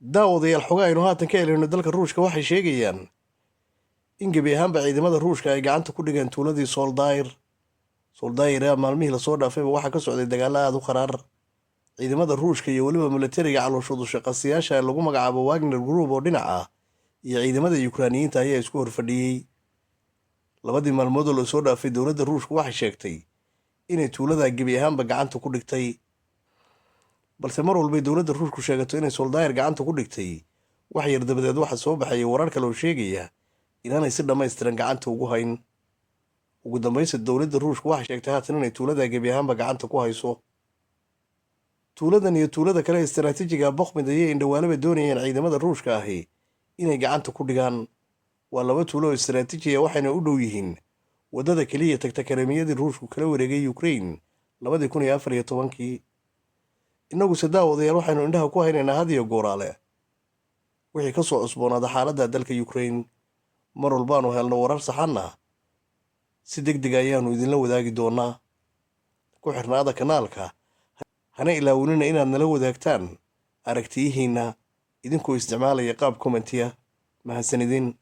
daawadayaal xogaa aynu haatan ka helino dalka ruushka waxay sheegayaan in gebi ahaanba ciidamada ruushka ay gacanta ku dhigeen tuuladii soldayr maalmihii lasoo dhaafayba waxaa ka socday dagaalo aada u qaraar. ciidamada ruushka iyo weliba milatariga calooshoodu shaqasiyaasha ee lagu magacaabo wagner group oo dhinac ah iyo ciidamada yukraaniyiinta ayaa isku horfadhiyey. labadii maalmoodoo lasoo dhaafay dowladda ruushka waxay sheegtay inay tuuladaa gebi ahaanba gacanta ku dhigtay, balse mar walbay dowladda ruushku sheegato inay soldayr gacanta ku dhigtay, wax yar dabadeed waxaa soo baxayay warar kale oo sheegaya inaanay si dhammaystiran gacanta ugu hayn. ugu dambaysa dowladda ruushka waxay sheegtay haatan inay tuuladaa gebi ahaanba gacanta ku hayso. tuuladan iyo tuulada kale istaraatiijiga boqmid ayay indhawaalaba doonayeen ciidamada ruushka ahi inay gacanta ku dhigaan. waa laba tuulo oo istaraatiijiya waxayna u dhow yihiin waddada keliya tagta kareemiyadii ruushku kala wareegay Ukraine 2014. innaguse daawadayaal waxaynu indhaha ku haynaynaa had iyo gooraale wixii ka soo cusboonaada xaaladda dalka Ukraine. mar walbaanu helno warar saxanna si degdeg ayaanu idinla wadaagi doonaa. ku xirnaada kanaalka, hana ilaawinina inaad nala wadaagtaan aragtiyihiinna idinkoo isticmaalaya qaab kommentiya. mahadsanidin.